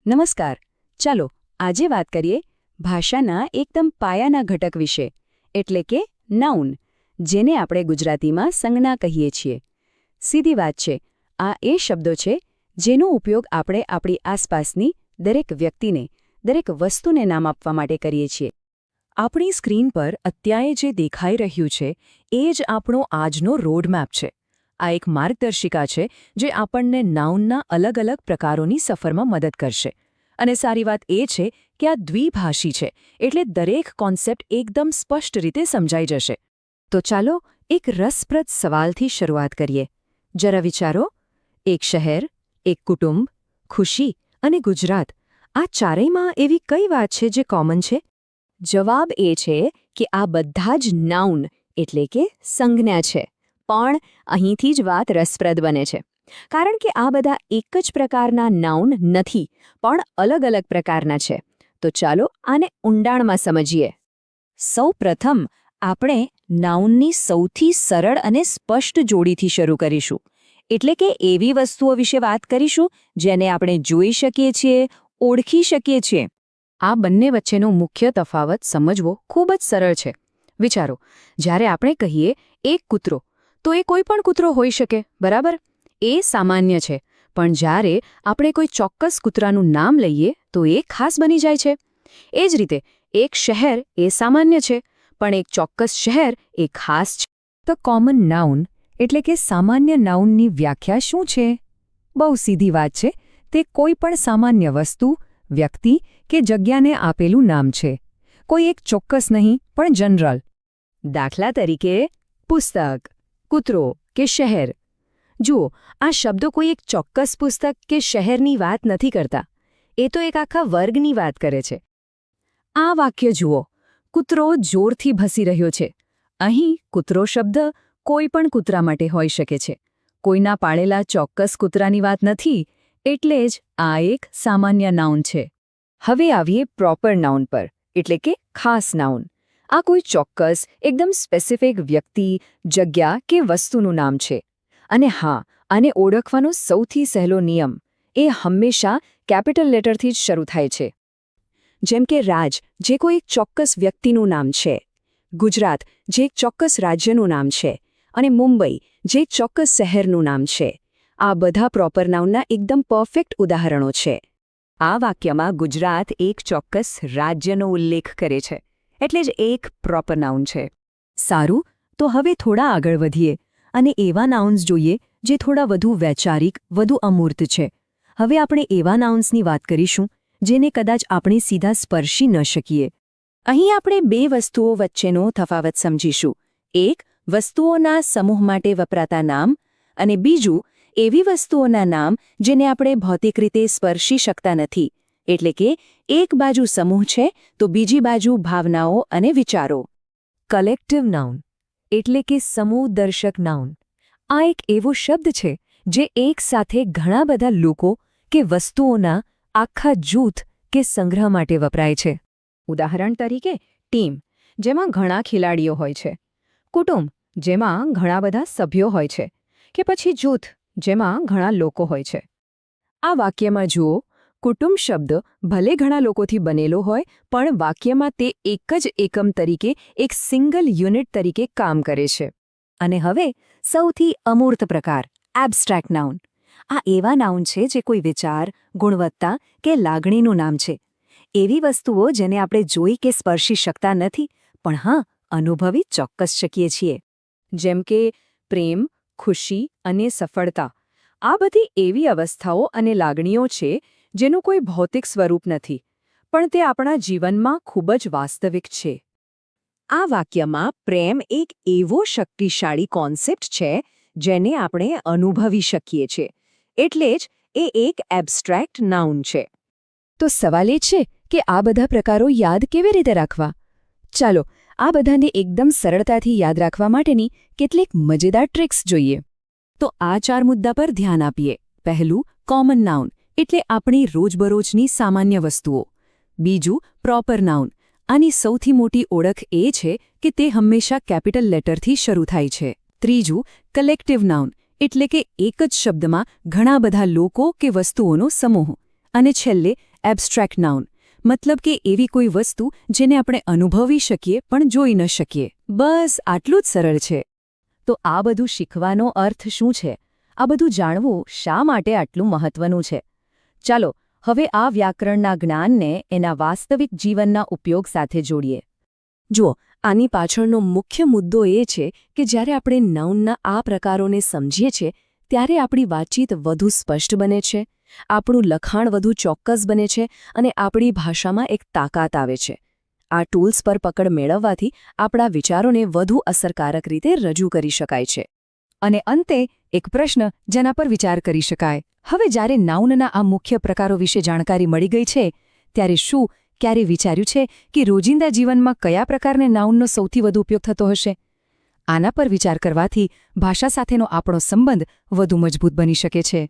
નમસ્કાર. ચાલો આજે વાત કરીએ ભાષાના એકદમ પાયાના ઘટક વિશે, એટલે કે નાઉન, જેને આપણે ગુજરાતીમાં સંજ્ઞા કહીએ છીએ. સીધી વાત છે, આ એ શબ્દો છે જેનો ઉપયોગ આપણે આપણી આસપાસની દરેક વ્યક્તિને, દરેક વસ્તુને નામ આપવા માટે કરીએ છીએ. આપણી સ્ક્રીન પર અત્યારે જે દેખાઈ રહ્યું છે એ જ આપણો આજનો રોડમેપ છે. આ એક માર્ગદર્શિકા છે જે આપણને નાઉનના અલગ અલગ પ્રકારોની સફરમાં મદદ કરશે. અને સારી વાત એ છે કે આ દ્વિભાષી છે, એટલે દરેક કોન્સેપ્ટ એકદમ સ્પષ્ટ રીતે સમજાઈ જશે. તો ચાલો એક રસપ્રદ સવાલથી શરૂઆત કરીએ. જરા વિચારો, એક શહેર, એક કુટુંબ, ખુશી અને ગુજરાત, આ ચારેયમાં એવી કઈ વાત છે જે કોમન છે? જવાબ એ છે કે આ બધા જ નાઉન એટલે કે સંજ્ઞા છે. પણ અહીંથી જ વાત રસપ્રદ બને છે, કારણ કે આ બધા એક જ પ્રકારના નાઉન નથી, પણ અલગ અલગ પ્રકારના છે. તો ચાલો આને ઊંડાણમાં સમજીએ. સૌ પ્રથમ આપણે નાઉનની સૌથી સરળ અને સ્પષ્ટ જોડીથી શરૂ કરીશું, એટલે કે એવી વસ્તુઓ વિશે વાત કરીશું જેને આપણે જોઈ શકીએ છીએ, ઓળખી શકીએ છીએ. આ બંને વચ્ચેનો મુખ્ય તફાવત સમજવો ખૂબ જ સરળ છે. વિચારો, જ્યારે આપણે કહીએ એક કૂતરો, તો એ કોઈ પણ કૂતરો હોઈ શકે, બરાબર? એ સામાન્ય છે. પણ જ્યારે આપણે કોઈ ચોક્કસ કૂતરાનું નામ લઈએ તો એ ખાસ બની જાય છે. એ જ રીતે એક શહેર એ સામાન્ય છે, પણ એક ચોક્કસ શહેર એ ખાસ છે. તો કોમન નાઉન એટલે કે સામાન્ય નાઉનની વ્યાખ્યા શું છે? બહુ સીધી વાત છે. તે કોઈ પણ સામાન્ય વસ્તુ, વ્યક્તિ કે જગ્યાને આપેલું નામ છે. કોઈ એક ચોક્કસ નહીં, પણ જનરલ. દાખલા તરીકે પુસ્તક, કૂતરો કે શહેર. જુઓ, આ શબ્દો કોઈ એક ચોક્કસ પુસ્તક કે શહેરની વાત નથી કરતા. એ તો એક આખા વર્ગની વાત કરે છે. આ વાક્ય જુઓ, કૂતરો જોરથી ભસી રહ્યો છે. અહીં કૂતરો શબ્દ કોઈ પણ કૂતરા માટે હોઈ શકે છે. કોઈના પાળેલા ચોક્કસ કૂતરાની વાત નથી, એટલે જ આ એક સામાન્ય નાઉન છે. હવે આવીએ પ્રોપર નાઉન પર, એટલે કે ખાસ નાઉન. આ કોઈ ચોક્કસ, એકદમ સ્પેસિફિક વ્યક્તિ, જગ્યા કે વસ્તુનું નામ છે. અને હા, આને ઓળખવાનો સૌથી સહેલો નિયમ એ હંમેશા કેપિટલ લેટરથી જ શરૂ થાય છે. જેમ કે રાજ, જે કોઈ એક ચોક્કસ વ્યક્તિનું નામ છે. ગુજરાત, જે એક ચોક્કસ રાજ્યનું નામ છે. અને મુંબઈ, જે એક ચોક્કસ શહેરનું નામ છે. આ બધા પ્રોપર નાઉનના એકદમ પરફેક્ટ ઉદાહરણો છે. આ વાક્યમાં ગુજરાત એક ચોક્કસ રાજ્યનો ઉલ્લેખ કરે છે, એટલે જ એક પ્રોપર નાઉન છે. સારું, તો હવે થોડા આગળ વધીએ અને એવા નાઉન્સ જોઈએ જે થોડા વધુ વૈચારિક, વધુ અમૂર્ત છે. હવે આપણે એવા નાઉન્સની વાત કરીશું જેને કદાચ આપણે સીધા સ્પર્શી ન શકીએ. અહીં આપણે બે વસ્તુઓ વચ્ચેનો તફાવત સમજીશું. એક, વસ્તુઓના સમૂહ માટે વપરાતા નામ, અને બીજું, એવી વસ્તુઓના નામ જેને આપણે ભૌતિક રીતે સ્પર્શી શકતા નથી. એટલે કે એક બાજુ સમૂહ છે તો બીજી બાજુ ભાવનાઓ અને વિચારો. કલેક્ટિવ નાઉન એટલે કે સમૂહદર્શક નાઉન. આ એક એવો શબ્દ છે જે એક સાથે ઘણા બધા લોકો કે વસ્તુઓના આખા જૂથ કે સંગ્રહ માટે વપરાય છે. ઉદાહરણ તરીકે ટીમ, જેમાં ઘણા ખેલાડીઓ હોય છે. કુટુંબ, જેમાં ઘણા બધા સભ્યો હોય છે. કે પછી જૂથ, જેમાં ઘણા લોકો હોય છે. આ વાક્યમાં જુઓ, કુટુંબ શબ્દ ભલે ઘણા લોકોથી બનેલો હોય, પણ વાક્યમાં તે એક જ એકમ તરીકે, એક સિંગલ યુનિટ તરીકે કામ કરે છે. અને હવે સૌથી અમૂર્ત પ્રકાર, એબ્સ્ટ્રેક્ટ નાઉન. આ એવા નાઉન છે જે કોઈ વિચાર, ગુણવત્તા કે લાગણીનું નામ છે. એવી વસ્તુઓ જેને આપણે જોઈ કે સ્પર્શી શકતા નથી, પણ હા, અનુભવી ચોક્કસ શકીએ છીએ. જેમ કે પ્રેમ, ખુશી અને સફળતા. આ બધી એવી અવસ્થાઓ અને લાગણીઓ છે જેનું કોઈ ભૌતિક સ્વરૂપ નથી, પણ તે આપણા જીવનમાં ખૂબ જ વાસ્તવિક છે. આ વાક્યમાં પ્રેમ એક એવો શક્તિશાળી કોન્સેપ્ટ છે જેને આપણે અનુભવી શકીએ છીએ. એટલે જ એ એક એબ્સ્ટ્રેક્ટ નાઉન છે. તો સવાલ એ છે કે આ બધા પ્રકારો યાદ કેવી રીતે રાખવા? ચાલો, આ બધાને એકદમ સરળતાથી યાદ રાખવા માટેની કેટલીક મજેદાર ટ્રિક્સ જોઈએ. તો આ 4 મુદ્દા પર ધ્યાન આપીએ. પહેલું, કોમન નાઉન એટલે આપણી રોજબરોજની સામાન્ય વસ્તુઓ. બીજું, પ્રોપર નાઉન. આની સૌથી મોટી ઓળખ એ છે કે તે હંમેશા કેપિટલ લેટરથી શરૂ થાય છે. ત્રીજું, કલેક્ટિવ નાઉન એટલે કે એક જ શબ્દમાં ઘણા બધા લોકો કે વસ્તુઓનો સમૂહ. અને છેલ્લે એબ્સ્ટ્રેક્ટ નાઉન, મતલબ કે એવી કોઈ વસ્તુ જેને આપણે અનુભવી શકીએ પણ જોઈ ન શકીએ. બસ આટલું જ સરળ છે. તો આ બધું શીખવાનો અર્થ શું છે? આ બધું જાણવું શા માટે આટલું મહત્વનું છે? ચાલો હવે આ વ્યાકરણના જ્ઞાનને એના વાસ્તવિક જીવનના ઉપયોગ સાથે જોડીએ. જુઓ, આની પાછળનો મુખ્ય મુદ્દો એ છે કે જ્યારે આપણે નાઉનના આ પ્રકારોને સમજીએ છીએ ત્યારે આપણી વાતચીત વધુ સ્પષ્ટ બને છે, આપણું લખાણ વધુ ચોક્કસ બને છે અને આપણી ભાષામાં એક તાકાત આવે છે. આ ટૂલ્સ પર પકડ મેળવવાથી આપણા વિચારોને વધુ અસરકારક રીતે રજૂ કરી શકાય છે. અને અંતે એક પ્રશ્ન જેના પર વિચાર કરી શકાય. હવે જ્યારે નાઉનના આ મુખ્ય પ્રકારો વિશે જાણકારી મળી ગઈ છે, ત્યારે શું ક્યારે વિચાર્યું છે કે રોજિંદા જીવનમાં કયા પ્રકારના નાઉનનો સૌથી વધુ ઉપયોગ થતો હશે? આના પર વિચાર કરવાથી ભાષા સાથેનો આપણો સંબંધ વધુ મજબૂત બની શકે છે.